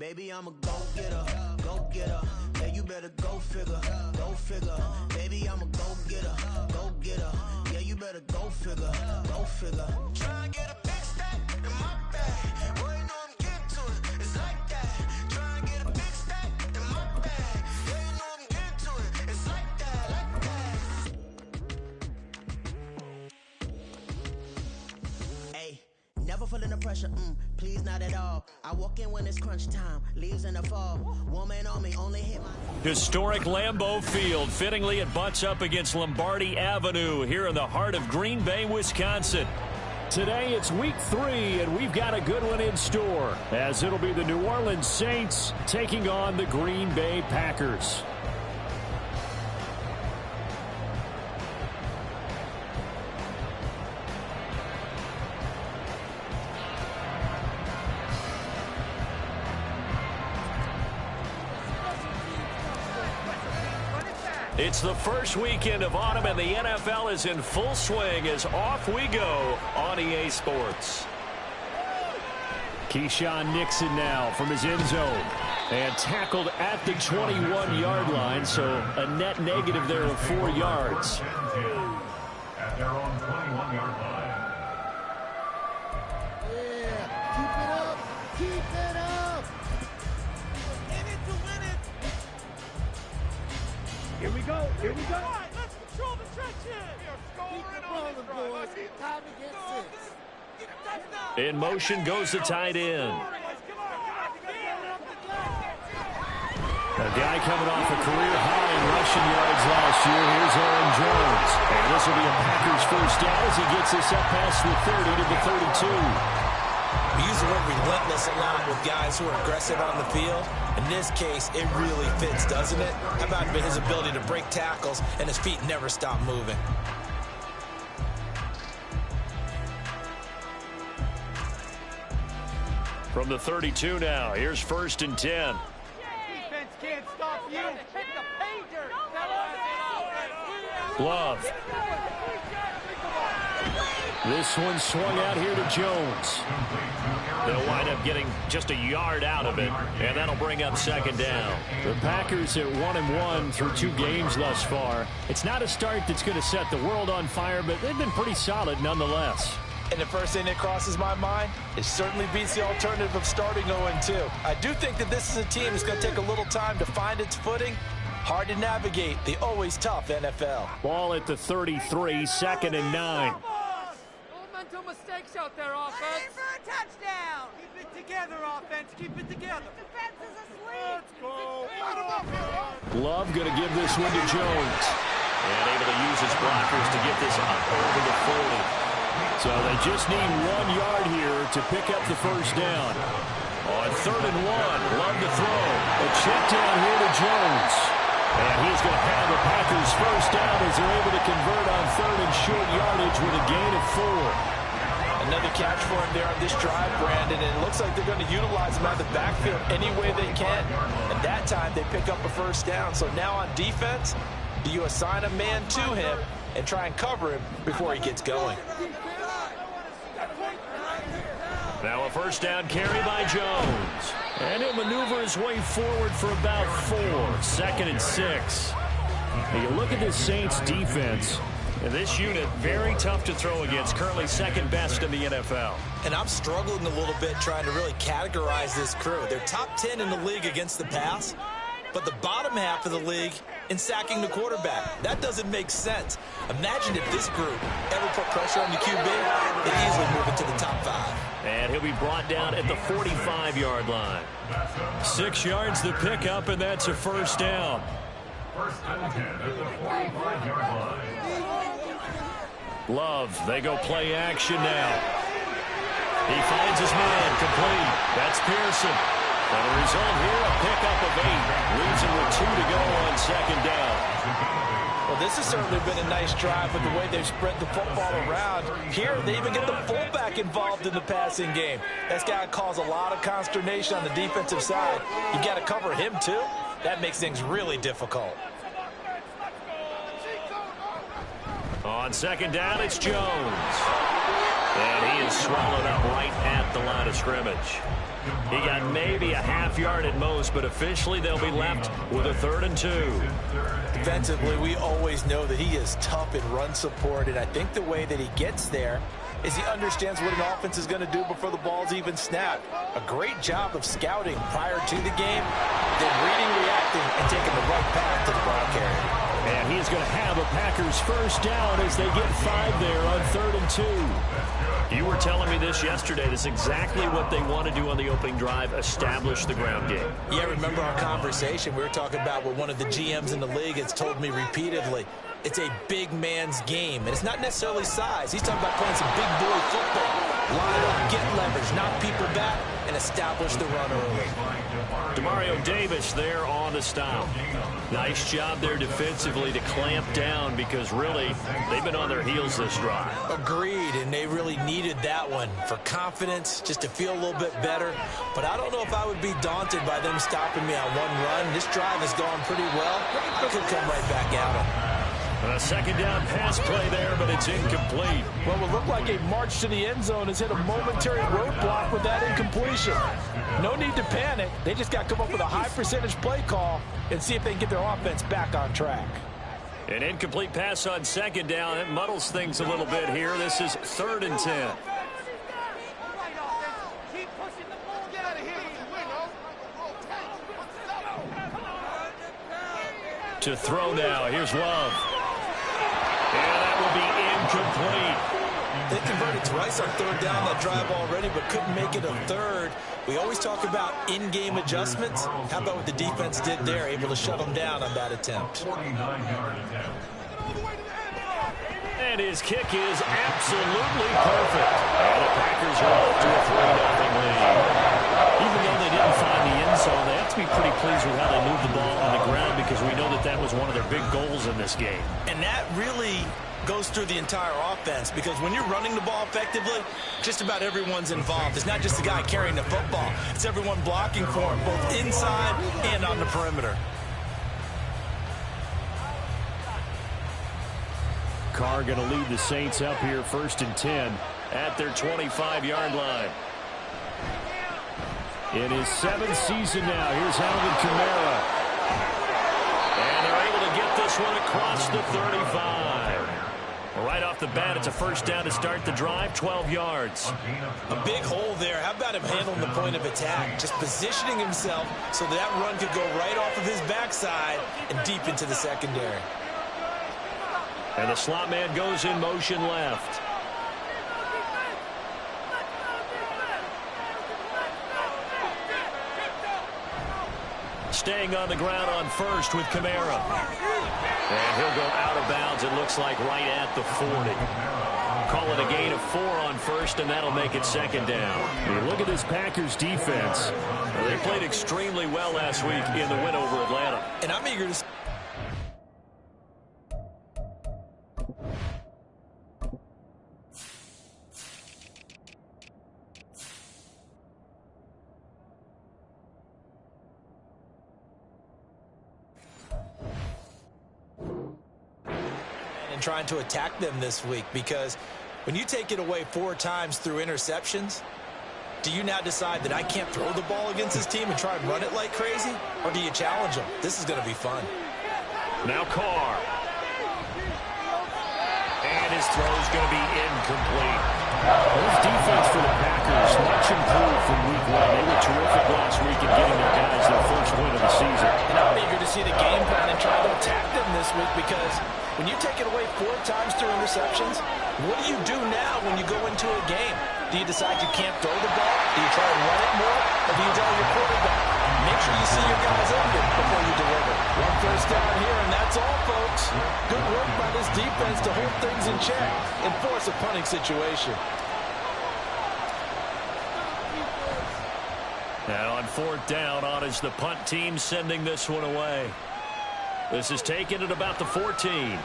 Baby, I'm a go-getter, go-getter. Yeah, you better go figure, go figure. Baby, I'm a go-getter, go-getter. Yeah, you better go figure, go figure. Try and get a big stack in my bag. Boy, you know I'm getting to it. It's like that. Try and get a big stack in my bag. Yeah, you know I'm getting to it. It's like that, like that. Hey, never feeling the pressure, please not at all. I walk in when it's crunch time, leaves in the fall. Woman on me, only hit my... Historic Lambeau Field. Fittingly, it butts up against Lombardi Avenue here in the heart of Green Bay, Wisconsin. Today, it's week 3, and we've got a good one in store, as it'll be the New Orleans Saints taking on the Green Bay Packers. It's the first weekend of autumn, and the NFL is in full swing as off we go on EA Sports. Keyshawn Nixon now from his end zone. And tackled at the 21-yard line, so a net negative there of 4 yards. At their own 21-yard line. Yeah, keep it up, keep it up. In it to win it. Here we go, here we go. All right, let's control the trenches. We are scoring on this drive. Boys. Time to get 6. Get a touchdown. In motion goes the tight end. A guy coming off a career high in rushing yards last year. Here's Aaron Jones. And this will be a Packers first down as he gets this up past the 30 to the 32. We use the word relentless a lot with guys who are aggressive on the field. In this case, it really fits, doesn't it? How about his ability to break tackles and his feet never stop moving? From the 32 now, here's 1st and 10. Defense can't stop you. Hit the pager. Glove. This one swung out here to Jones. They'll wind up getting just a yard out of it, and that'll bring up 2nd down. The Packers at 1-1 through 2 games thus far. It's not a start that's going to set the world on fire, but they've been pretty solid nonetheless. And the first thing that crosses my mind, it certainly beats the alternative of starting 0-2. I do think that this is a team that's going to take a little time to find its footing. Hard to navigate the always tough NFL. Ball at the 33, 2nd and 9. Don't mental mistakes out there, offense. For a touchdown. Keep it together, offense. Keep it together. Defense is asleep. Let's go. Glove going to give this one to Jones. And able to use his blockers to get this up over the 40. So they just need 1 yard here to pick up the first down. On 3rd and 1, Love to throw. A check down here to Jones. And he's going to have the Packers first down as they're able to convert on 3rd and short yardage with a gain of 4. Another catch for him there on this drive, Brandon, and it looks like they're going to utilize him out of the backfield any way they can. And that time they pick up a first down. So now on defense, do you assign a man to him and try and cover him before he gets going? Now a first down carry by Jones. And he'll maneuver his way forward for about 4. 2nd and 6. Now you look at this Saints defense. And this unit, very tough to throw against. Currently 2nd best in the NFL. And I'm struggling a little bit trying to really categorize this crew. They're top 10 in the league against the pass, but the bottom half of the league in sacking the quarterback. That doesn't make sense. Imagine if this group ever put pressure on the QB, they'd easily move into the top 5. And he'll be brought down at the 45-yard line. 6 yards the pickup, and that's a first down. 1st and 10 at the 45-yard line. Love, they go play action now. He finds his man, complete. That's Pearson. And the result here, a pickup of 8. Leaves him with 2 to go on 2nd down. Well, this has certainly been a nice drive with the way they've spread the football around. Here, they even get the fullback involved in the passing game. That's got to cause a lot of consternation on the defensive side. You got to cover him, too. That makes things really difficult. On 2nd down, it's Jones. And he is swallowed up right at the line of scrimmage. He got maybe a half yard at most, but officially they'll be left with a 3rd and 2. Defensively, we always know that he is tough in run support, and I think the way that he gets there is he understands what an offense is going to do before the ball's even snapped. A great job of scouting prior to the game, then reading, reacting, and taking the right path to the ball carrier. And he's going to have a Packers first down as they get 5 there on 3rd and 2. You were telling me this yesterday. This is exactly what they want to do on the opening drive, establish the ground game. Yeah, remember our conversation. We were talking about what one of the GMs in the league has told me repeatedly. It's a big man's game, and it's not necessarily size. He's talking about playing some big boy football. Line up, get leverage, knock people back, and establish the run early. Demario Davis there on the stop. Nice job there defensively to clamp down because really they've been on their heels this drive. Agreed, and they really needed that one for confidence, just to feel a little bit better. But I don't know if I would be daunted by them stopping me on one run. This drive has gone pretty well. I could come right back at them. A 2nd down pass play there, but it's incomplete. What will look like a march to the end zone has hit a momentary roadblock with that incompletion. No need to panic. They just got to come up with a high percentage play call and see if they can get their offense back on track. An incomplete pass on 2nd down. It muddles things a little bit here. This is 3rd and 10. To throw now. Here's Love. And that will be incomplete. They converted twice on 3rd down that drive already, but couldn't make it a 3rd. We always talk about in-game adjustments. How about what the defense did there, able to shut them down on that attempt. And his kick is absolutely perfect. And the Packers are off to a 3-0 lead. Even though they didn't find the end zone, they have to be pretty pleased with how they moved the ball on the ground because we know that that was one of their big goals in this game. And that really goes through the entire offense because when you're running the ball effectively, just about everyone's involved. It's not just the guy carrying the football. It's everyone blocking for him, both inside and on the perimeter. Carr going to lead the Saints up here 1st and 10 at their 25-yard line. In his 7th season now, here's Alvin Kamara. And they're able to get this one across the 35. Right off the bat, it's a first down to start the drive, 12 yards. A big hole there. How about him handling the point of attack? Just positioning himself so that run could go right off of his backside and deep into the secondary. And the slot man goes in motion left. Staying on the ground on 1st with Kamara. And he'll go out of bounds, it looks like, right at the 40. Call it a gain of 4 on 1st, and that'll make it 2nd down. You look at this Packers defense. They played extremely well last week in the win over Atlanta. And I'm eager to... trying to attack them this week because when you take it away 4 times through interceptions, do you now decide that I can't throw the ball against this team and try and run it like crazy? Or do you challenge them? This is going to be fun. Now Carr. And his throw is going to be incomplete. This defense for the Packers, much improved from week 1. They were terrific last week in getting their guys their first win of the season. And I'm eager to see the game plan and try to attack them this week because when you take it away 4 times through interceptions, what do you do now when you go into a game? Do you decide you can't throw the ball? Do you try and run it more? Or do you tell your quarterback, make sure you see your guys open before you deliver? 1 first down here, and that's all, folks. Good work by this defense to hold things in check and force a punting situation. Now on 4th down, on is the punt team sending this one away. This is taken at about the 14.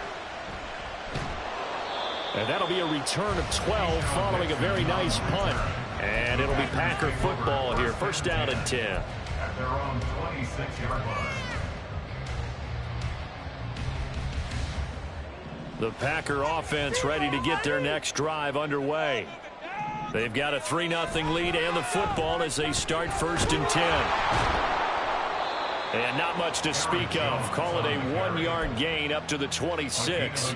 And that'll be a return of 12 following a very nice punt. And it'll be Packer football here. First down and 10. At their own 26-yard line. The Packer offense ready to get their next drive underway. They've got a 3-0 lead and the football as they start 1st and 10. And not much to speak of. Call it a 1-yard gain up to the 26.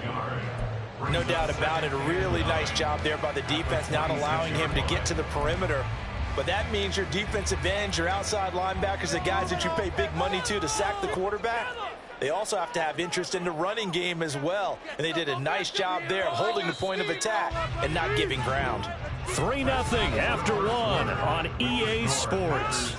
No doubt about it. A really nice job there by the defense, not allowing him to get to the perimeter. But that means your defensive ends, your outside linebackers, the guys that you pay big money to sack the quarterback, they also have to have interest in the running game as well. And they did a nice job there of holding the point of attack and not giving ground. 3-0 after 1 on EA Sports.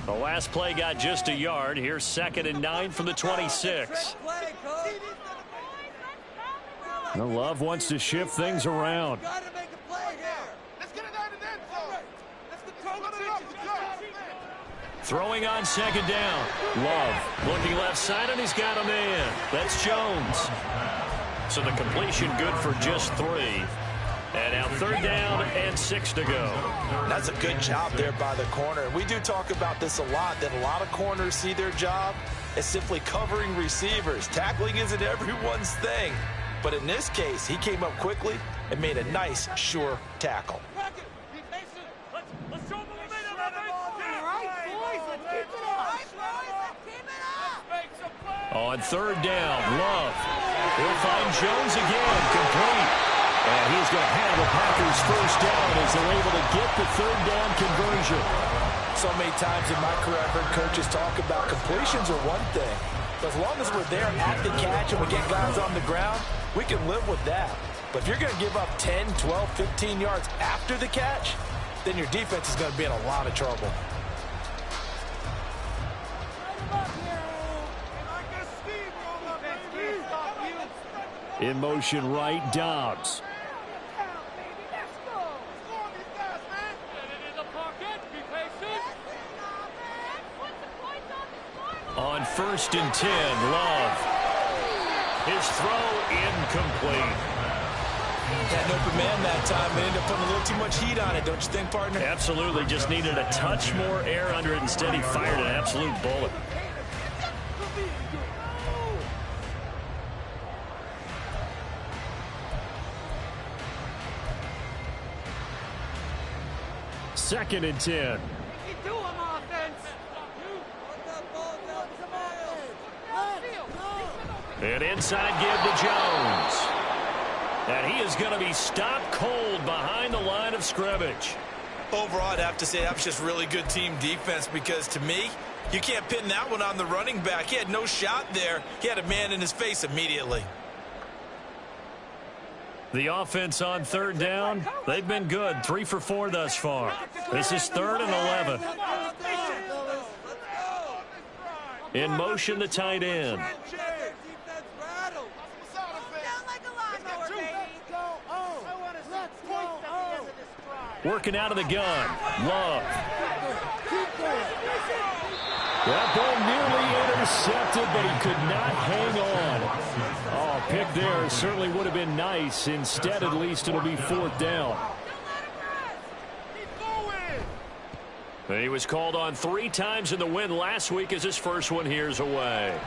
The last play got just a yard. Here's 2nd and 9 from the 26. Now Love wants to shift things around. Throwing on 2nd down. Love looking left side, and he's got a man. That's Jones. So the completion good for just 3. And now 3rd down and 6 to go. That's a good job there by the corner. We do talk about this a lot, that a lot of corners see their job as simply covering receivers. Tackling isn't everyone's thing. But in this case, he came up quickly and made a nice, sure tackle. On 3rd down, Love. He'll find Jones again, complete. And he's going to have a Packers 1st down as they're able to get the 3rd down conversion. So many times in my career, I've heard coaches talk about completions are one thing. But as long as we're there at the catch and we get guys on the ground, we can live with that. But if you're going to give up 10, 12, 15 yards after the catch, then your defense is going to be in a lot of trouble. In motion right, Dobbs. On 1st and 10, Love. His throw incomplete. Had an open man that time and ended up putting a little too much heat on it, don't you think, partner? Absolutely. Just needed a touch more air under it. Instead, he fired an absolute bullet. Second and 10. An inside give to Jones. And he is going to be stopped cold behind the line of scrimmage. Overall, I'd have to say that was just really good team defense because, to me, you can't pin that one on the running back. He had no shot there. He had a man in his face immediately. The offense on 3rd down, they've been good. 3 for 4 thus far. This is 3rd and 11. In motion, the tight end. Working out of the gun. Love. That ball nearly intercepted, but he could not hang on. Oh, pick there certainly would have been nice. Instead, at least, it'll be 4th down. He was called on 3 times in the win last week as his first one here's away.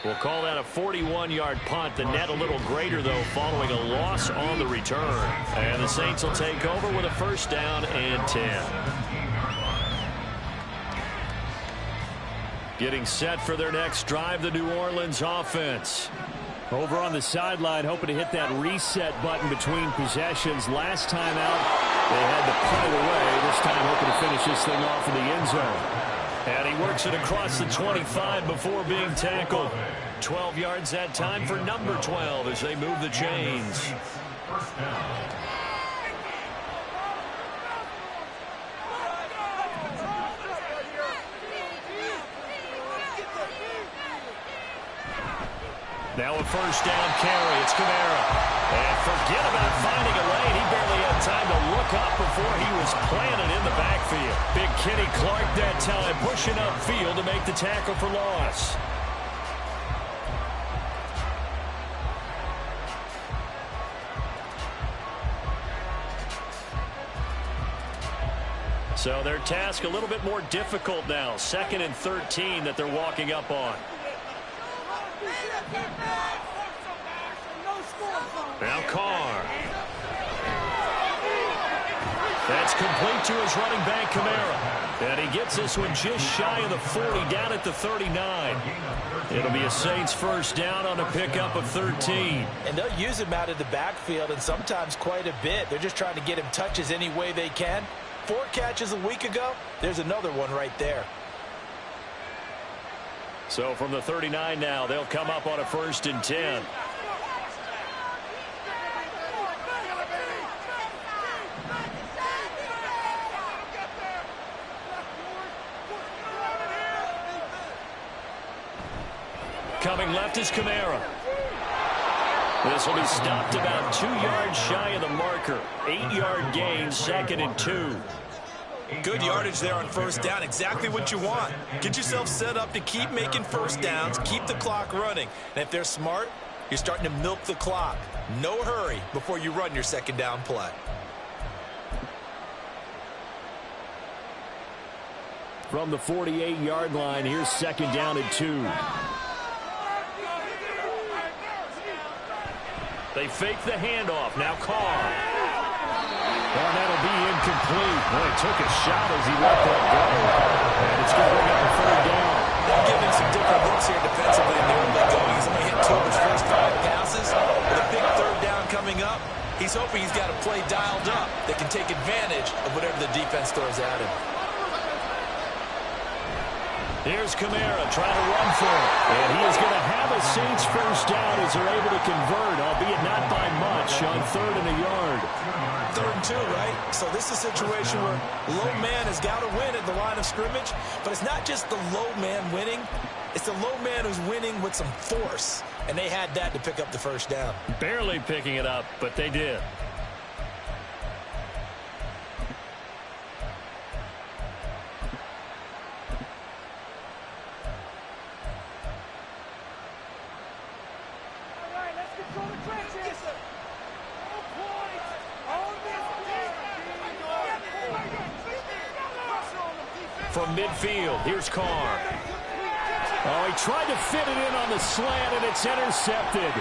We'll call that a 41-yard punt. The net a little greater, though, following a loss on the return. And the Saints will take over with a 1st down and 10. Getting set for their next drive, the New Orleans offense. Over on the sideline, hoping to hit that reset button between possessions. Last time out, they had to put it away. This time, hoping to finish this thing off in the end zone. And he works it across the 25 before being tackled. 12 yards that time for number 12 as they move the chains. Now a first down carry. It's Kamara. And forget about finding a lane. He barely had time to look up before he was planted in the backfield. Big Kenny Clark that time pushing upfield to make the tackle for loss. So their task a little bit more difficult now. 2nd and 13 that they're walking up on. Now Carr. That's complete to his running back, Kamara. And he gets this one just shy of the 40, down at the 39. It'll be a Saints first down on a pickup of 13. And they'll use him out of the backfield, and sometimes quite a bit. They're just trying to get him touches any way they can. 4 catches a week ago, there's another one right there. So from the 39 now, they'll come up on a 1st and 10. Coming left is Kamara. This will be stopped about 2 yards shy of the marker. 8-yard gain, 2nd and 2. Good yardage there on first down. Exactly what you want. Get yourself set up to keep making first downs, keep the clock running. And if they're smart, you're starting to milk the clock. No hurry before you run your 2nd down play. From the 48-yard line, here's 2nd down and 2. They fake the handoff. Now Carr. And that'll be incomplete. Well, he took a shot as he let that go. And it's going to bring up a 3rd down. They're giving some different looks here defensively in the early going. He's only hit 2 of his first 5 passes. With a big 3rd down coming up, he's hoping he's got a play dialed up that can take advantage of whatever the defense throws at him. Here's Kamara trying to run for it. And he is going to have a Saints first down as they're able to convert, albeit not by much, on 3rd and a yard. 3rd and 2, right? So this is a situation where low man has got to win at the line of scrimmage. But it's not just the low man winning. It's the low man who's winning with some force. And they had that to pick up the first down. Barely picking it up, but they did. From midfield, here's Carr. Oh, he tried to fit it in on the slant, and it's intercepted.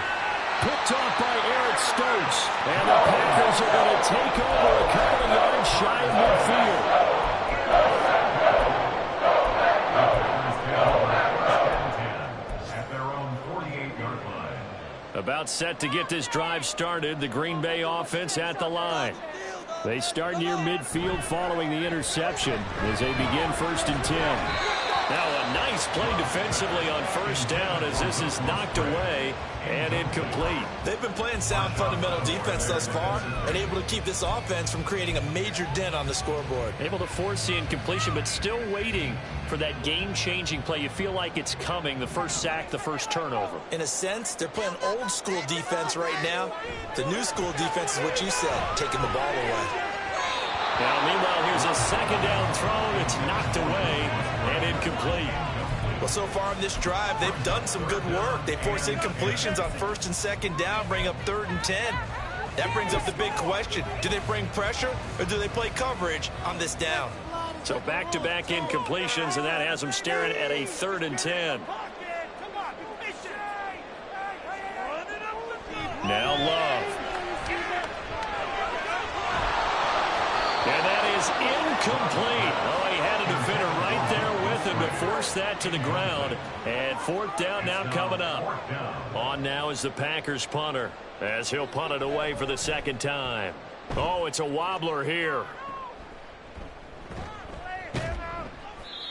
Picked off by Eric Stokes. And the Packers are going to take over a couple of yards shy of midfield. At their own 48-yard line. About set to get this drive started, the Green Bay offense at the line. They start near midfield following the interception as they begin 1st and 10. Now a nice play defensively on first down as this is knocked away and incomplete. They've been playing sound fundamental defense thus far and able to keep this offense from creating a major dent on the scoreboard. Able to force the incompletion, but still waiting for that game-changing play. You feel like it's coming, the first sack, the first turnover. In a sense, they're playing old-school defense right now. The new-school defense is what you said, taking the ball away. Now, meanwhile, here's a 2nd down throw. It's knocked away and incomplete. Well, so far in this drive, they've done some good work. They force incompletions on 1st and 2nd down, bring up 3rd and 10. That brings up the big question. Do they bring pressure or do they play coverage on this down? So back-to-back incompletions, and that has them staring at a 3rd and 10. Now Love. And that is incomplete. Oh, he had a defender right there with him to force that to the ground. And 4th down now coming up. On now is the Packers punter as he'll punt it away for the 2nd time. Oh, it's a wobbler here.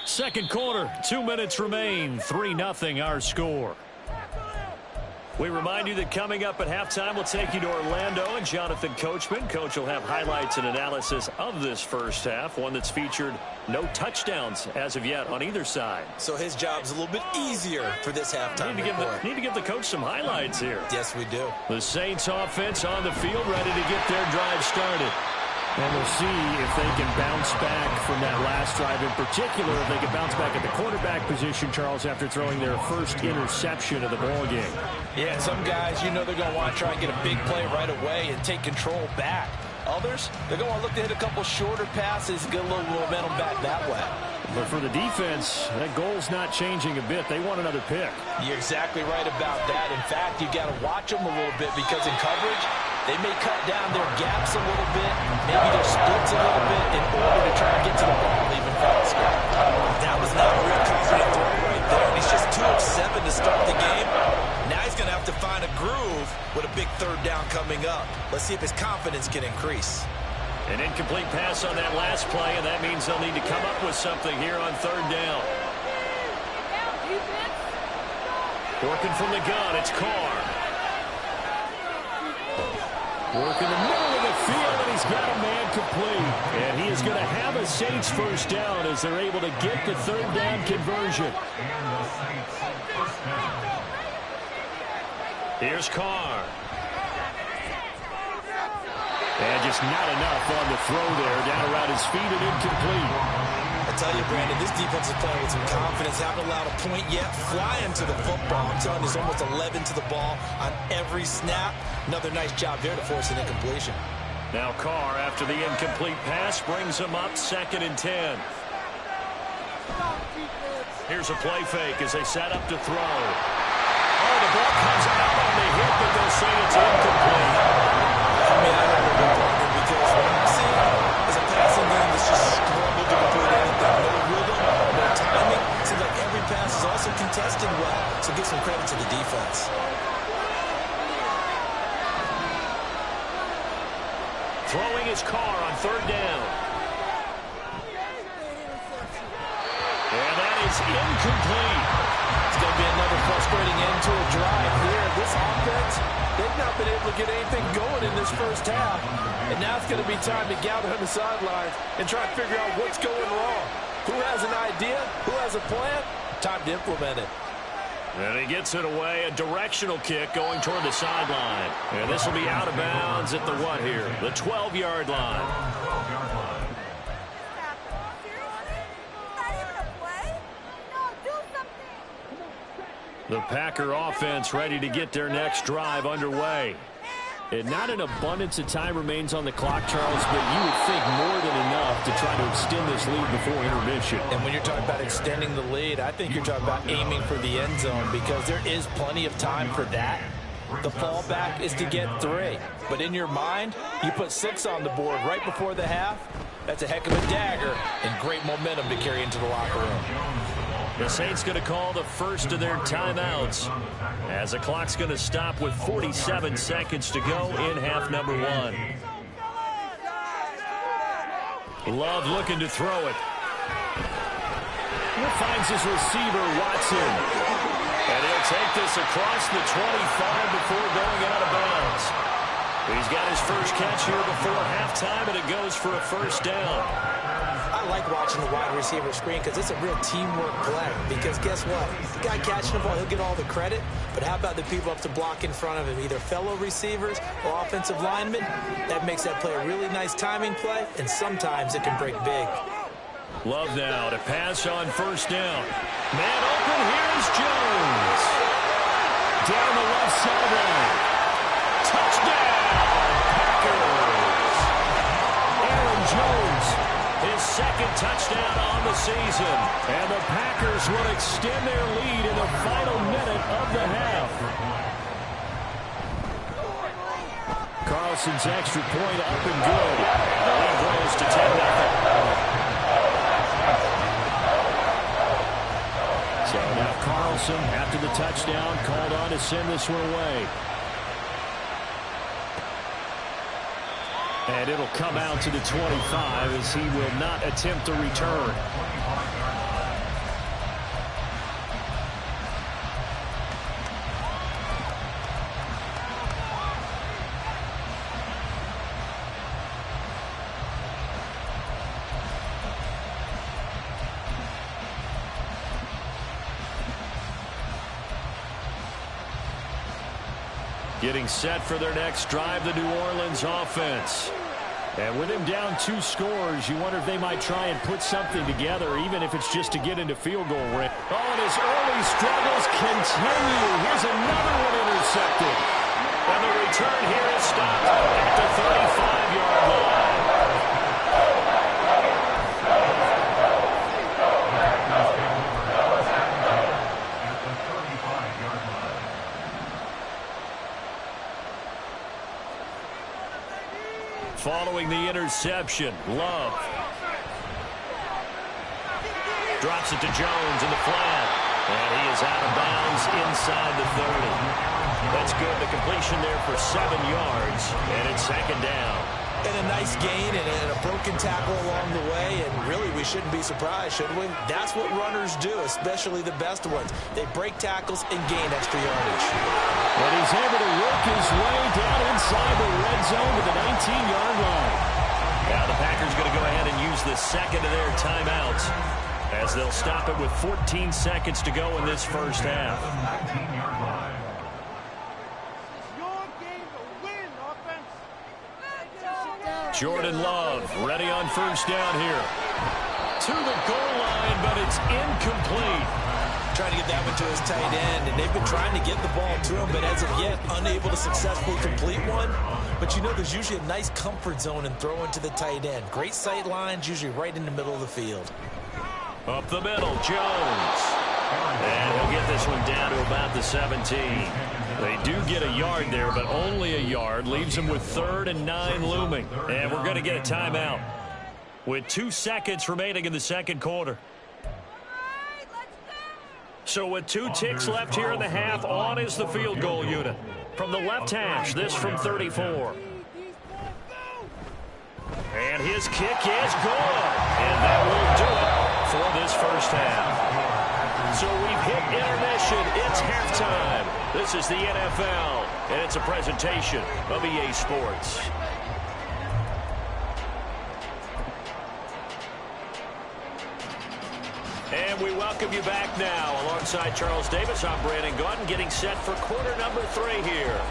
2nd quarter, 2 minutes remain. 3-0 our score. We remind you that coming up at halftime, we'll take you to Orlando and Jonathan Coachman. Coach will have highlights and analysis of this first half, one that's featured no touchdowns as of yet on either side. So his job's a little bit easier for this halftime report. Need to give the coach some highlights here. Yes, we do. The Saints offense on the field, ready to get their drive started. And we'll see if they can bounce back from that last drive in particular, if they can bounce back at the quarterback position, Charles, after throwing their first interception of the ballgame. Yeah, and some guys, you know they're going to want to try and get a big play right away and take control back. Others, they're going to look to hit a couple shorter passes and get a little momentum back that way. But for the defense, that goal's not changing a bit. They want another pick. You're exactly right about that. In fact, you got to watch them a little bit because in coverage, they may cut down their gaps a little bit, maybe their splits a little bit in order to try and get to the ball even faster. That was not a real confident throw right there, and he's just 2 of 7 to start the game. Now he's going to have to find a groove with a big third down coming up. Let's see if his confidence can increase. An incomplete pass on that last play, and that means they'll need to come up with something here on third down. Working from the gun, it's Carr. Working the middle of the field, and he's got a man complete. And he is going to have a Saints first down as they're able to get the third down conversion. Here's Carr. And just not enough on the throw there. Down around his feet and incomplete. I tell you, Brandon, this defense is playing with some confidence. Haven't allowed a point yet. Flying to the football. I'm telling you, there's almost 11 to the ball on every snap. Another nice job there to force an incompletion. Now Carr, after the incomplete pass, brings him up 2nd and 10. Here's a play fake as they set up to throw. Oh, the ball comes out on the hip, but they'll say it's incomplete. I mean, I don't know about because what I'm seeing is a passing game that's just struggled to complete anything. No rhythm, no timing. Seems like every pass is also contested well, so give some credit to the defense. Throwing his Carr on third down. And that is incomplete. It's going to be another frustrating end to a drive here. This offense, they've not been able to get anything going in this first half. And now it's going to be time to gather on the sidelines and try to figure out what's going wrong. Who has an idea? Who has a plan? Time to implement it. And he gets it away, a directional kick going toward the sideline. And this will be out of bounds at the what here? The 12-yard line. The Packer offense ready to get their next drive underway. And not an abundance of time remains on the clock, Charles, but you would think more than enough to try to extend this lead before intermission. And when you're talking about extending the lead, I think you're talking about aiming for the end zone because there is plenty of time for that. The fallback is to get 3. But in your mind, you put 6 on the board right before the half. That's a heck of a dagger and great momentum to carry into the locker room. The Saints going to call the first of their timeouts as the clock's going to stop with 47 seconds to go in half number 1. Love looking to throw it. He finds his receiver, Watson. And he'll take this across the 25 before going out of bounds. He's got his first catch here before halftime, and it goes for a first down. I like watching the wide receiver screen because it's a real teamwork play. Because guess what? The guy catching the ball, he'll get all the credit. But how about the people up to block in front of him, either fellow receivers or offensive linemen? That makes that play a really nice timing play, and sometimes it can break big. Love now to pass on first down. Man open, here's Jones. Down the left sideline. Touchdown, Packers. Aaron Jones, his second touchdown on the season. And the Packers will extend their lead in the final minute of the half. Carlson's extra point up and good. The lead grows to 10-0. So now Carlson, after the touchdown, called on to send this one away. And it'll come out to the 25 as he will not attempt a return. Getting set for their next drive, the New Orleans offense. And with him down 2 scores, you wonder if they might try and put something together, even if it's just to get into field goal range. Oh, and his early struggles continue. Here's another one intercepted. And the return here is stopped at the 35-yard line. Following the interception, Love drops it to Jones in the flat, and he is out of bounds inside the 30. That's good. The completion there for 7 yards, and it's second down. And a nice gain and a broken tackle along the way, and really we shouldn't be surprised, should we? That's what runners do, especially the best ones. They break tackles and gain extra yardage. But he's able to work his way down inside the red zone to the 19-yard line. Now the Packers going to go ahead and use the second of their timeouts as they'll stop it with 14 seconds to go in this first half. 19-yard line. Jordan Love ready on first down here. To the goal line, but it's incomplete. Trying to get that one to his tight end, and they've been trying to get the ball to him, but as of yet, unable to successfully complete one. But you know there's usually a nice comfort zone in throwing to the tight end. Great sight lines, usually right in the middle of the field. Up the middle, Jones. And he'll get this one down to about the 17. They do get a yard there, but only a yard. Leaves them with 3rd and 9 looming. And we're going to get a timeout with 2 seconds remaining in the second quarter. So with 2 ticks left here in the half, on is the field goal unit. From the left hash, this from 34. And his kick is good. And that will do it for this first half. So we've hit intermission. It's halftime. This is the NFL, and it's a presentation of EA Sports. And we welcome you back now. Alongside Charles Davis, I'm Brandon Gaudin, getting set for quarter number 3 here.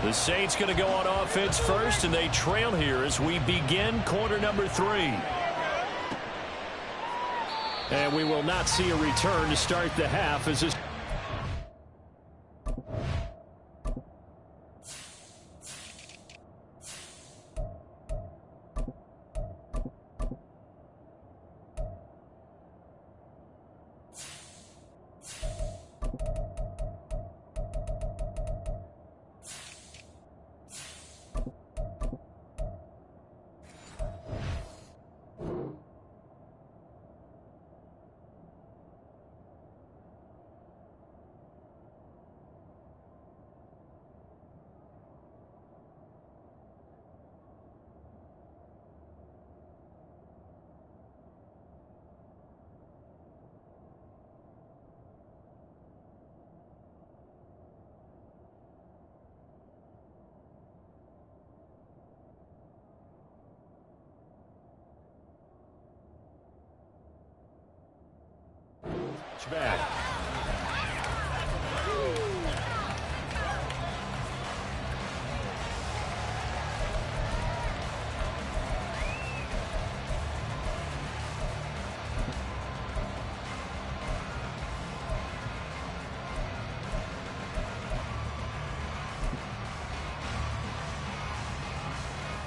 The Saints going to go on offense first, and they trail here as we begin quarter number 3. And we will not see a return to start the half as this. Back.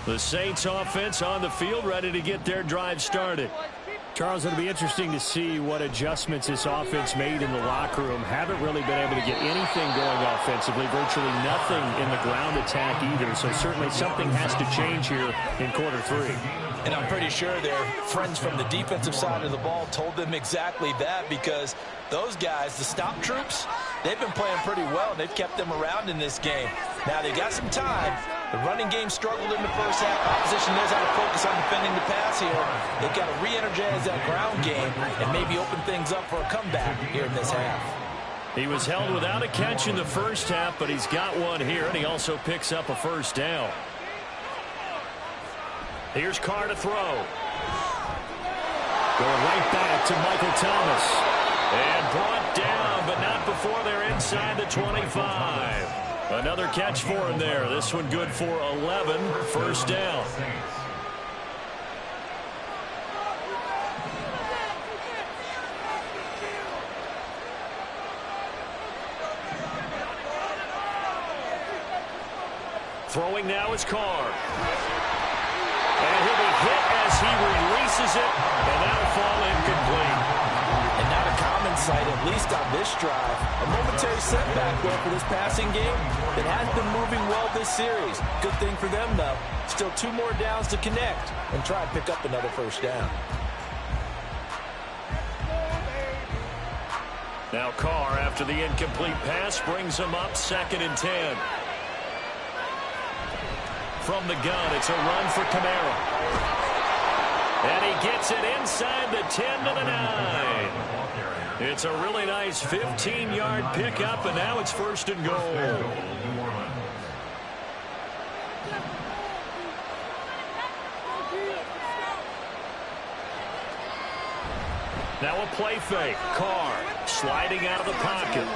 The Saints offense on the field, ready to get their drive started. Charles, it'll be interesting to see what adjustments this offense made in the locker room. Haven't really been able to get anything going offensively, virtually nothing in the ground attack either. So certainly something has to change here in quarter 3. And I'm pretty sure their friends from the defensive side of the ball told them exactly that, because those guys, the stop troops, they've been playing pretty well, and they've kept them around in this game. Now, they got some time. The running game struggled in the first half. Opposition knows how to focus on defending the pass here. They've got to re-energize that ground game and maybe open things up for a comeback here in this half. He was held without a catch in the first half, but he's got one here, and he also picks up a first down. Here's Carr to throw. Going right back to Michael Thomas. And brought down, but not before they're inside the 25. Another catch for him there. This one good for 11. First down. Throwing now is Carr. And he'll be hit as he releases it, and that'll fall incomplete. And not a common sight, at least on this drive. A momentary setback, though, for this passing game that has been moving well this series. Good thing for them, though. Still 2 more downs to connect and try and pick up another first down. Now Carr, after the incomplete pass, brings him up 2nd and 10. From the gun, it's a run for Kamara. And he gets it inside the 10 to the 9. It's a really nice 15-yard pickup, and now it's 1st and goal. Now a play fake. Carr sliding out of the pocket.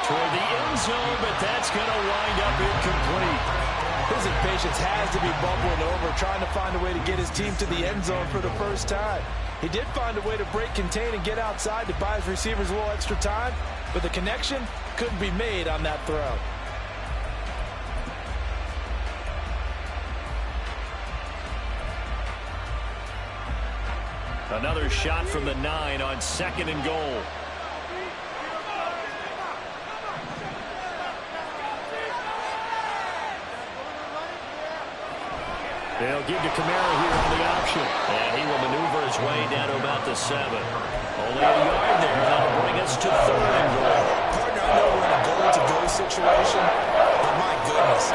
Toward the end zone, but that's going to wind up incomplete. His impatience has to be bubbling over, trying to find a way to get his team to the end zone for the first time. He did find a way to break contain and get outside to buy his receivers a little extra time, but the connection couldn't be made on that throw. Another shot from the 9 on 2nd and goal. They'll give to Kamara here on the option. And he will maneuver his way down to about the 7. Only a yard there. That'll bring us to 3rd and goal. Partner, I know we're in a goal-to-go situation, but my goodness,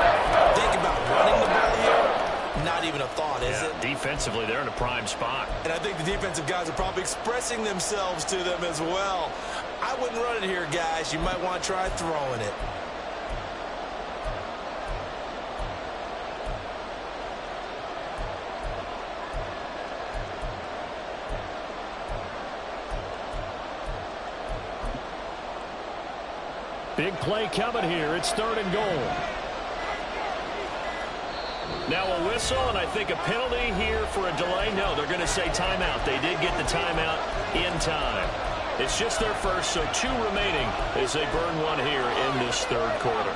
think about running the ball here. Not even a thought, is it? Defensively, they're in a prime spot. And I think the defensive guys are probably expressing themselves to them as well. I wouldn't run it here, guys. You might want to try throwing it. Big play coming here. It's 3rd and goal. Now a whistle, and I think a penalty here for a delay. No, they're going to say timeout. They did get the timeout in time. It's just their first, so 2 remaining as they burn one here in this 3rd quarter.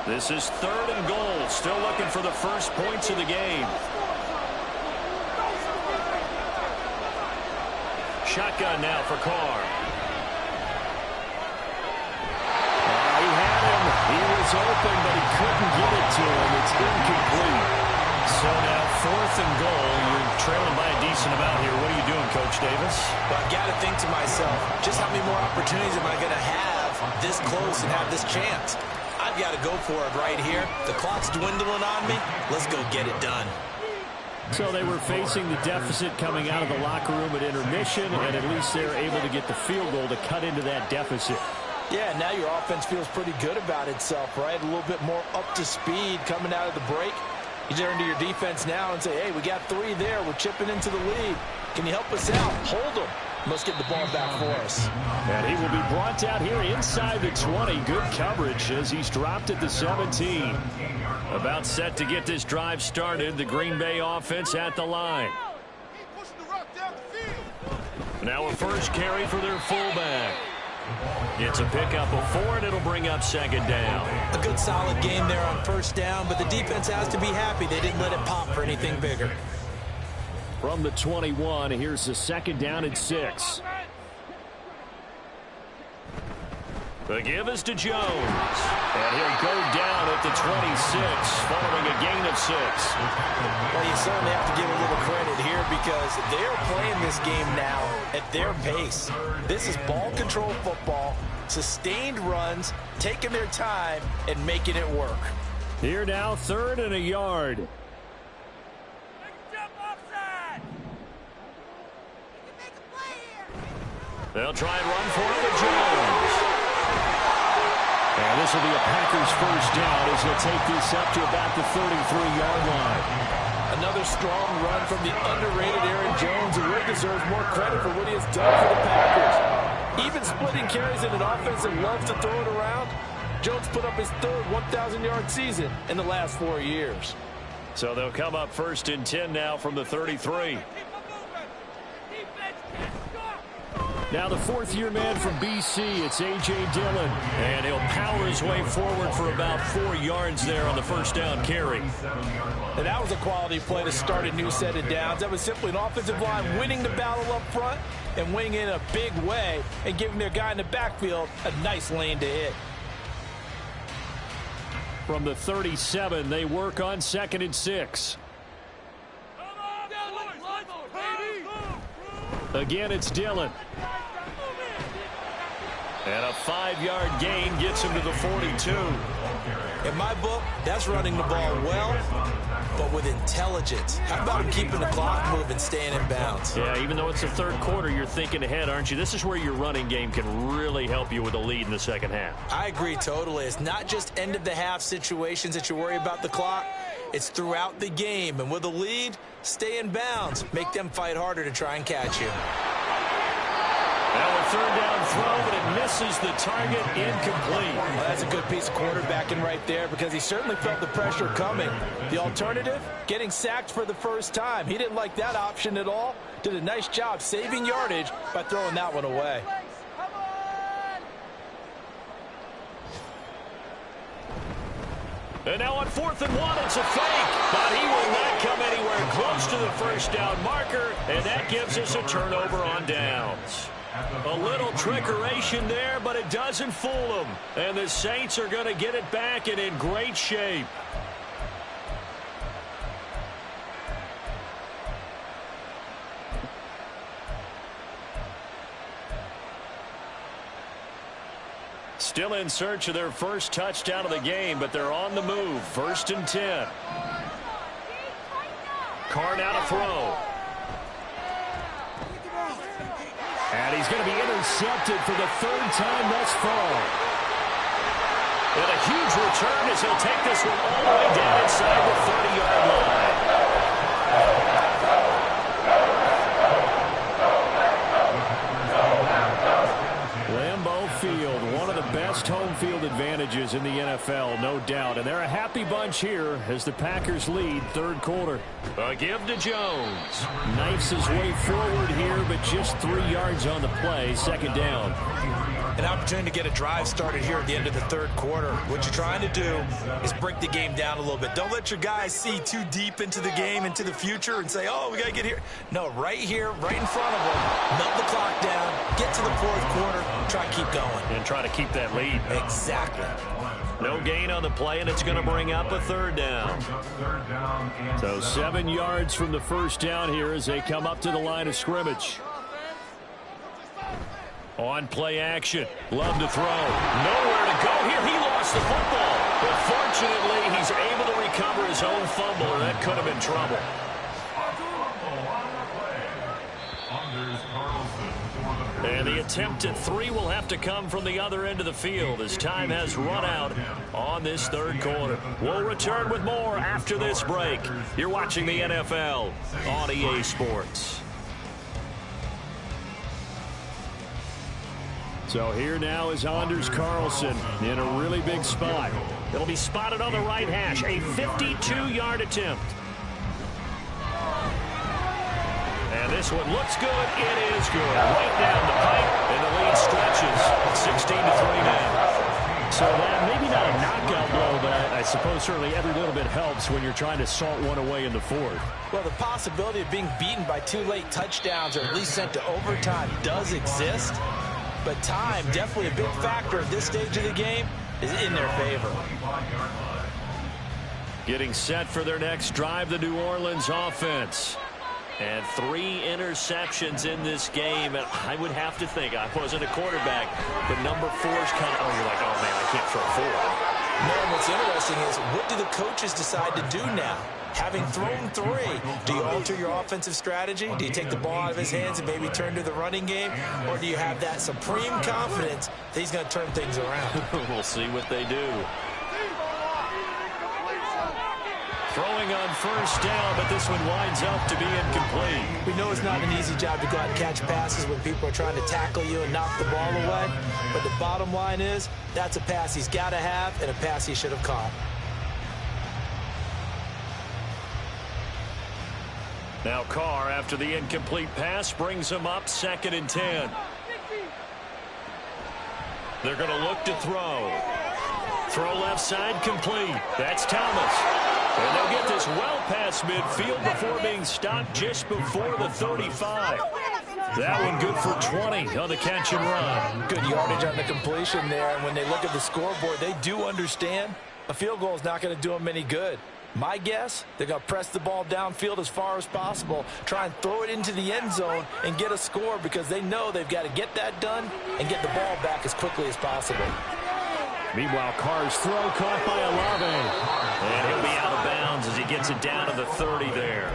This is 3rd and goal. Still looking for the first points of the game. Shotgun now for Carr. He had him. He was open, but he couldn't get it to him. It's incomplete. So now 4th and goal. You're trailing by a decent amount here. What are you doing, Coach Davis? Well, I've got to think to myself, just how many more opportunities am I going to have this close and have this chance? I've got to go for it right here. The clock's dwindling on me. Let's go get it done. So they were facing the deficit coming out of the locker room at intermission, and at least they're able to get the field goal to cut into that deficit. Yeah, now your offense feels pretty good about itself, right? A little bit more up to speed coming out of the break. You turn to your defense now and say, hey, we got 3 there. We're chipping into the lead. Can you help us out? Hold them. Let's get the ball back for us. And he will be brought down here inside the 20. Good coverage as he's dropped at the 17. About set to get this drive started. The Green Bay offense at the line. Now a first carry for their fullback. It's a pickup of 4, and it'll bring up 2nd down. A good solid game there on 1st down, but the defense has to be happy they didn't let it pop for anything bigger. From the 21, here's the 2nd down and 6. The give is to Jones. And he'll go down at the 27. and 6 following a gain of 6. Well, you certainly have to give a little credit here because they're playing this game now at their pace. This is ball control football, sustained runs, taking their time and making it work. Here now, 3rd and a yard. They'll try and run for it with Jones. And this will be a Packers first down as they'll take this up to about the 33-yard line. Another strong run from the underrated Aaron Jones, who really deserves more credit for what he has done for the Packers. Even splitting carries in an offense that loves to throw it around, Jones put up his 3rd 1,000-yard season in the last 4 years. So they'll come up 1st and 10 now from the 33. Now the 4th-year man from BC, it's A.J. Dillon. And he'll power his way forward for about 4 yards there on the first down carry. And that was a quality play to start a new set of downs. That was simply an offensive line winning the battle up front and winning in a big way and giving their guy in the backfield a nice lane to hit. From the 37, they work on 2nd and 6. Again, it's Dillon. And a 5-yard gain gets him to the 42. In my book, that's running the ball well, but with intelligence. How about him keeping the clock moving, staying in bounds? Yeah, even though it's the 3rd quarter, you're thinking ahead, aren't you? This is where your running game can really help you with a lead in the 2nd half. I agree totally. It's not just end-of-the-half situations that you worry about the clock. It's throughout the game. And with a lead, stay in bounds. Make them fight harder to try and catch you. Now a 3rd down throw, but it misses the target, incomplete. Well, that's a good piece of quarterbacking right there because he certainly felt the pressure coming. The alternative, getting sacked for the first time. He didn't like that option at all. Did a nice job saving yardage by throwing that one away. And now on 4th and 1, it's a fake, but he will not come anywhere close to the first down marker, and that gives us a turnover on downs. A little trickeration there, but it doesn't fool them. And the Saints are going to get it back and in great shape. Still in search of their first touchdown of the game, but they're on the move. 1st and 10. Carr now to throw. And he's going to be intercepted for the 3rd time thus far. And a huge return as he'll take this one all the way down inside the 30-yard line. Lambeau Field, one of the best home field advantages in the NFL, no doubt. And they're a happy bunch here as the Packers lead 3rd quarter. A give to Jones. Knifes his way forward here, but just 3 yards on the play. 2nd down. An opportunity to get a drive started here at the end of the 3rd quarter. What you're trying to do is break the game down a little bit. Don't let your guys see too deep into the game, into the future, and say, oh, we got to get here. No, right here, right in front of them. Melt the clock down, get to the 4th quarter, try and keep going. And try to keep that lead. Exactly. No gain on the play, and it's going to bring up a 3rd down. So 7 yards from the first down here as they come up to the line of scrimmage. On play action. Love to throw. Nowhere to go here. He lost the football. But fortunately, he's able to recover his own fumble, and that could have been trouble. And the attempt at 3 will have to come from the other end of the field as time has run out on this 3rd quarter. We'll return with more after this break. You're watching the NFL on EA Sports. So here now is Anders Carlson in a really big spot. It'll be spotted on the right hash. A 52-yard attempt. And this one looks good. It is good. Right down the pipe, and the lead stretches. 16-3 now. So that maybe not a knockout blow, but I suppose certainly every little bit helps when you're trying to salt one away in the 4th. Well, the possibility of being beaten by 2 late touchdowns or at least sent to overtime does exist. But time, definitely a big factor at this stage of the game, is in their favor. Getting set for their next drive, the New Orleans offense. And 3 interceptions in this game. And I would have to think, I wasn't a quarterback, but number 4 is kind of, you're like, oh, man, I can't throw 4. No, what's interesting is, what do the coaches decide to do now? Having thrown 3, do you alter your offensive strategy? Do you take the ball out of his hands and maybe turn to the running game? Or do you have that supreme confidence that he's going to turn things around? We'll see what they do. Throwing on first down, but this one winds up to be incomplete. We know it's not an easy job to go out and catch passes when people are trying to tackle you and knock the ball away. But the bottom line is, that's a pass he's got to have and a pass he should have caught. Now Carr, after the incomplete pass, brings him up 2nd and 10. They're going to look to throw. Throw left side complete. That's Thomas. And they'll get this well past midfield before being stopped just before the 35. That one good for 20 on the catch and run. Good yardage on the completion there. And when they look at the scoreboard, they do understand a field goal is not going to do them any good. My guess, they're going to press the ball downfield as far as possible, try and throw it into the end zone and get a score because they know they've got to get that done and get the ball back as quickly as possible. Meanwhile, Carr's throw caught by Olave. And he'll be out of bounds as he gets it down to the 30 there.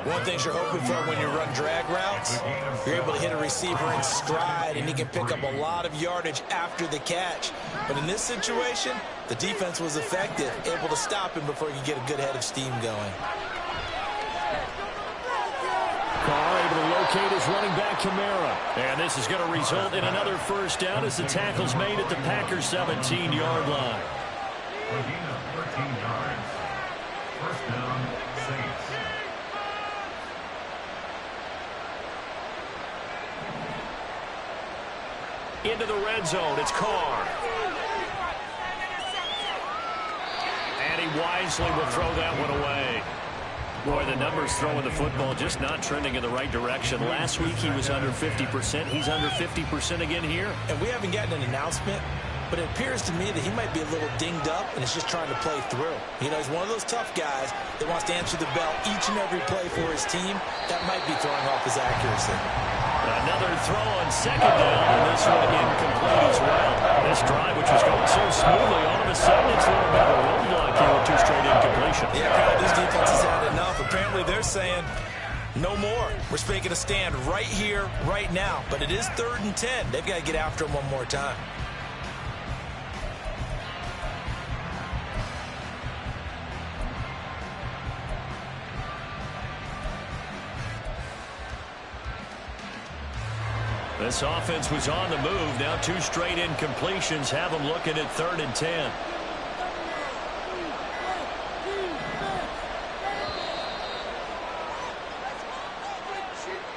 One thing you're hoping for when you run drag routes, you're able to hit a receiver in stride, and he can pick up a lot of yardage after the catch. But in this situation, the defense was effective, able to stop him before he could get a good head of steam going. Carr able to locate his running back, Kamara. And this is going to result in another first down as the tackle's made at the Packers' 17-yard line. A gain of 13 yards. First down, Saints. Into the red zone, it's Carr. And he wisely will throw that one away. Boy, the numbers throwing the football just not trending in the right direction. Last week he was under 50%. He's under 50% again here. And we haven't gotten an announcement, but it appears to me that he might be a little dinged up and is just trying to play through. You know, he's one of those tough guys that wants to answer the bell each and every play for his team. That might be throwing off his accuracy. Another throw on 2nd down, and this one incomplete as well. This drive, which was going so smoothly, all of a sudden it's a little bit of a roadblock here with 2 straight incompletions. Yeah, Kyle, this defense has had enough. Apparently they're saying, no more. We're making a stand right here, right now. But it is 3rd and 10. They've got to get after him one more time. This offense was on the move. Now 2 straight incompletions have them looking at 3rd and 10.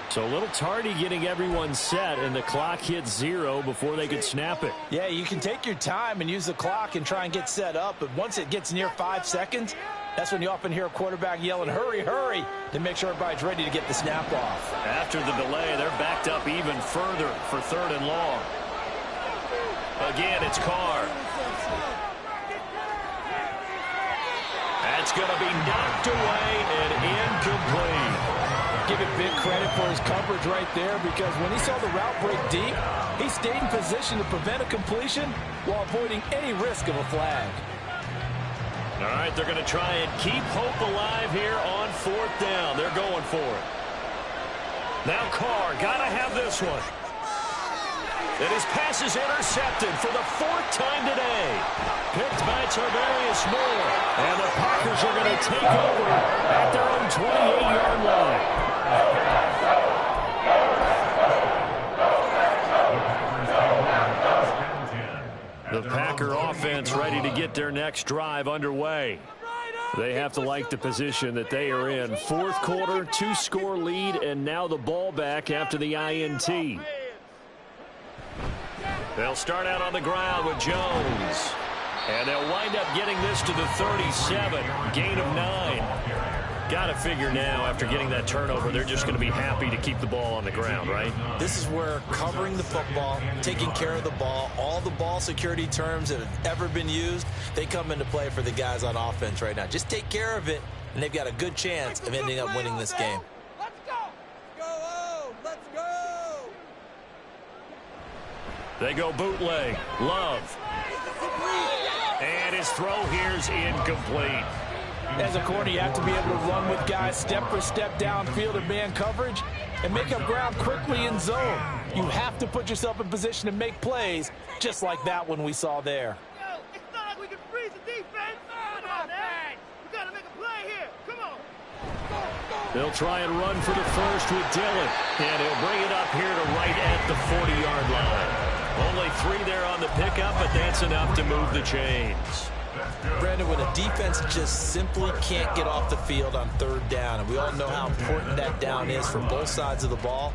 So a little tardy getting everyone set, and the clock hits 0 before they could snap it. Yeah, you can take your time and use the clock and try and get set up, but once it gets near 5 seconds, that's when you often hear a quarterback yelling, hurry, hurry, to make sure everybody's ready to get the snap off. After the delay, they're backed up even further for 3rd and long. Again, it's Carr. That's going to be knocked away and incomplete. Give it big credit for his coverage right there, because when he saw the route break deep, he stayed in position to prevent a completion while avoiding any risk of a flag. All right, they're going to try and keep hope alive here on 4th down. They're going for it. Now Carr, got to have this one. And his pass is intercepted for the 4th time today. Picked by Tarvarius Moore. And the Packers are going to take over at their own 28-yard line. The Packer offense ready to get their next drive underway. They have to like the position that they are in. 4th quarter, 2-score lead, and now the ball back after the INT. They'll start out on the ground with Jones. And they'll wind up getting this to the 37. Gain of 9. Got to figure now, after getting that turnover, they're just going to be happy to keep the ball on the ground, right? This is where covering the football, taking care of the ball, all the ball security terms that have ever been used, they come into play for the guys on offense right now. Just take care of it, and they've got a good chance of ending up winning this game. Let's go! Go! Let's go! They go bootleg. Love. And his throw here's incomplete. As a corner, you have to be able to run with guys step for step downfield in man coverage and make up ground quickly in zone. You have to put yourself in position to make plays, just like that one we saw there. Yo, it's not like we can freeze the defense. Come on, man. We got to make a play here. Come on. They'll try and run for the first with Dillon. And he'll bring it up here to right at the 40-yard line. Only 3 there on the pickup, but that's enough to move the chains. Brandon, when a defense just simply can't get off the field on third down, and we all know how important that down is for both sides of the ball,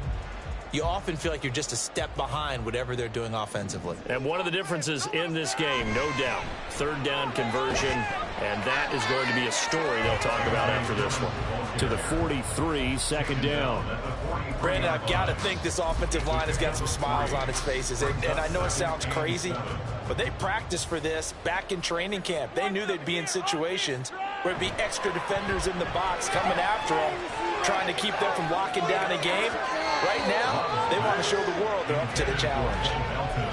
you often feel like you're just a step behind whatever they're doing offensively. And one of the differences in this game, no doubt, third down conversion, and that is going to be a story they'll talk about after this one. To the 43, second down. Brandon, I've got to think this offensive line has got some smiles on its faces. And I know it sounds crazy, but they practiced for this back in training camp. They knew they'd be in situations where it'd be extra defenders in the box coming after them, trying to keep them from locking down a game. Right now, they want to show the world they're up to the challenge.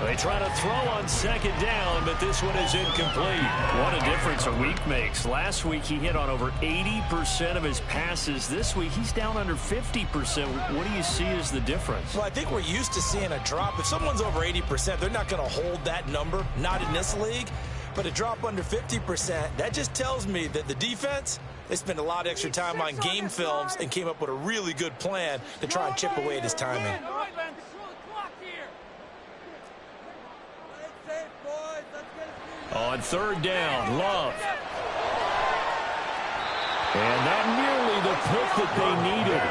They try to throw on second down, but this one is incomplete. What a difference a week makes. Last week, he hit on over 80% of his passes. This week, he's down under 50%. What do you see as the difference? Well, I think we're used to seeing a drop. If someone's over 80%, they're not going to hold that number, not in this league. But a drop under 50%, that just tells me that the defense, they spent a lot of extra time on game films and came up with a really good plan to try and chip away at his timing. On third down, Love. And not nearly the pick that they needed.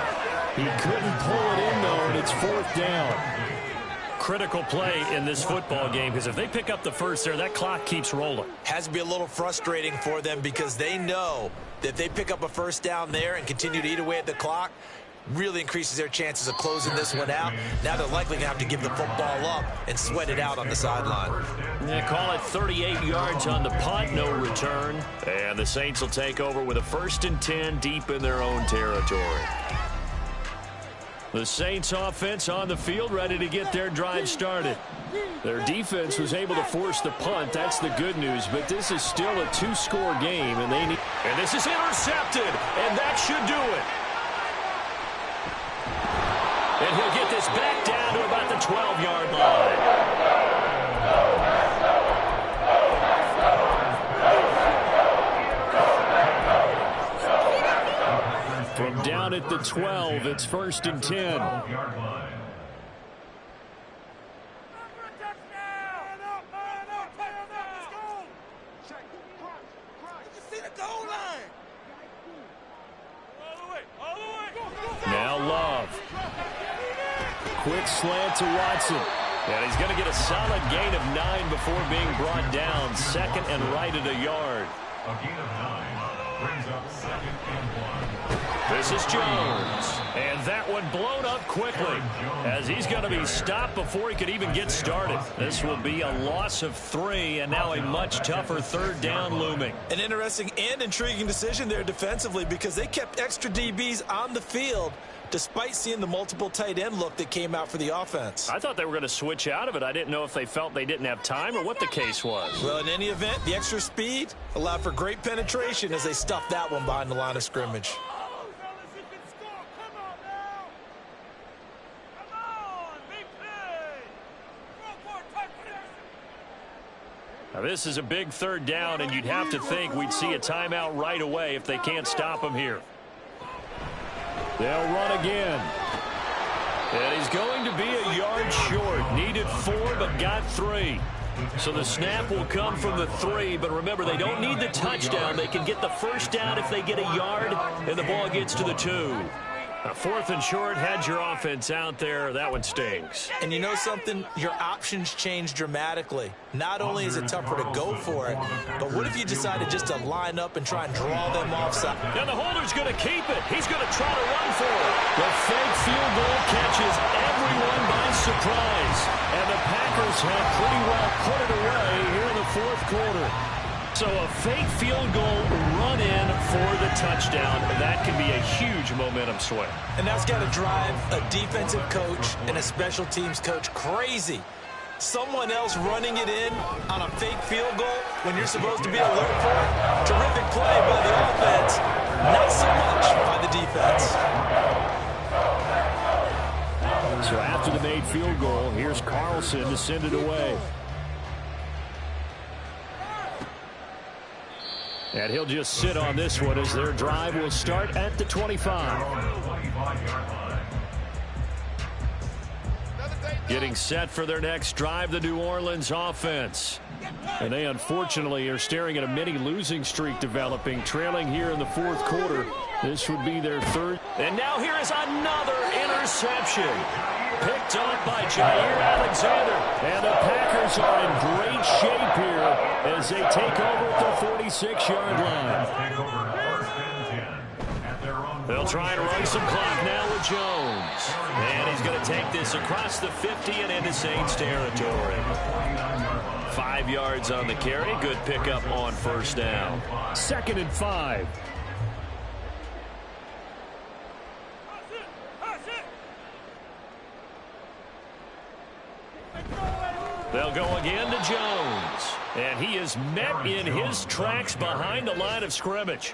He couldn't pull it in, though, and it's fourth down. Critical play in this football game, because if they pick up the first there, that clock keeps rolling. Has to be a little frustrating for them because they know that if they pick up a first down there and continue to eat away at the clock, really increases their chances of closing this one out. Now they're likely going to have to give the football up and sweat it out on the sideline. They call it 38 yards on the punt, no return. And the Saints will take over with a 1st and 10 deep in their own territory. The Saints offense on the field, ready to get their drive started. Their defense was able to force the punt. That's the good news, but this is still a 2-score game, and they need. And this is intercepted, and that should do it. And he'll get this back down to about the 12-yard line. From down at the 12, it's 1st and 10. Now Love. Quick slant to Watson. And he's going to get a solid gain of 9 before being brought down. 2nd and right at a yard. A gain of 9 brings up 2nd and 1. This is Jones. And that one blown up quickly as he's going to be stopped before he could even get started. This will be a loss of 3, and now a much tougher third down looming. An interesting and intriguing decision there defensively because they kept extra DBs on the field despite seeing the multiple tight end look that came out for the offense. I thought they were going to switch out of it. I didn't know if they felt they didn't have time or what the case was. Well, in any event, the extra speed allowed for great penetration as they stuffed that one behind the line of scrimmage. Now, this is a big third down, and you'd have to think we'd see a timeout right away if they can't stop him here. They'll run again. And he's going to be a yard short. Needed 4, but got 3. So the snap will come from the 3, but remember, they don't need the touchdown. They can get the first down if they get a yard, and the ball gets to the 2. A 4th and short, had your offense out there. That one stings. And you know something? Your options change dramatically. Not only is it tougher to go for it, but what if you decided just to line up and try and draw them offside? And the holder's going to keep it. He's going to try to run for it. The fake field goal catches everyone by surprise. And the Packers have pretty well put it away here in the 4th quarter. So a fake field goal run-in for the touchdown. That can be a huge momentum swing. And that's got to drive a defensive coach and a special teams coach crazy. Someone else running it in on a fake field goal when you're supposed to be alert for it. Terrific play by the offense. Not so much by the defense. So after the made field goal, here's Carlson to send it away. And he'll just sit on this one as their drive will start at the 25. Getting set for their next drive, the New Orleans offense. And they unfortunately are staring at a mini losing streak developing, trailing here in the 4th quarter. This would be their 3rd. And now here is another interception. Picked off by Jair Alexander. And the Packers are in great shape here as they take over at the 46-yard line. They'll try to run some clock now with Jones. And he's going to take this across the 50 and into Saints territory. 5 yards on the carry. Good pickup on 1st down. 2nd and 5. They'll go again to Jones. And he is met in his tracks behind the line of scrimmage.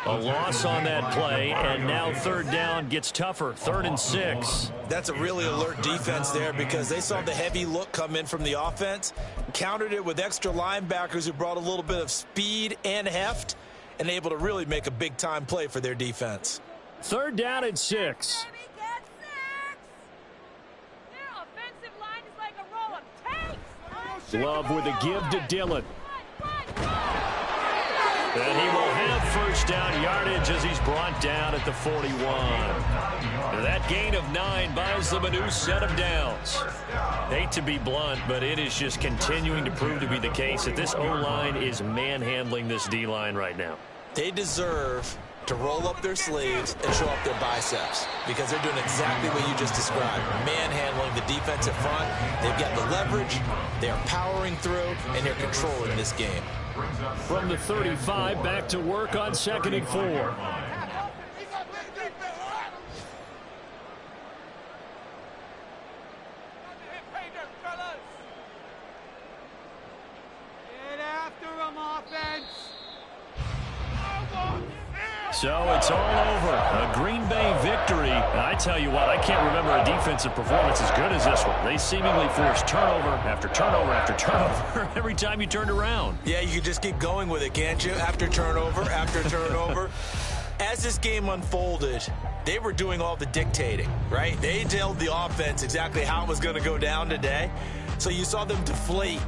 A loss on that play, and now 3rd down gets tougher. 3rd and 6. That's a really alert defense there because they saw the heavy look come in from the offense, countered it with extra linebackers who brought a little bit of speed and heft, and able to really make a big-time play for their defense. 3rd down and 6. Love with a give to Dillon. And he will have 1st down yardage as he's brought down at the 41. And that gain of 9 buys them a new set of downs. Hate to be blunt, but it is just continuing to prove to be the case that this O-line is manhandling this D-line right now. They deserve to roll up their sleeves and show up their biceps because they're doing exactly what you just described. Manhandling the defensive front. They've got the leverage. They're powering through, and they're controlling this game. From the 35, back to work on 2nd and 4. Get after him, offense. So it's all over. A Green Bay victory. And I tell you what, I can't remember a defensive performance as good as this one. They seemingly forced turnover after turnover after turnover every time you turned around. Yeah, you could just keep going with it, can't you? After turnover, after turnover. As this game unfolded, they were doing all the dictating, right? They told the offense exactly how it was going to go down today. So you saw them deflate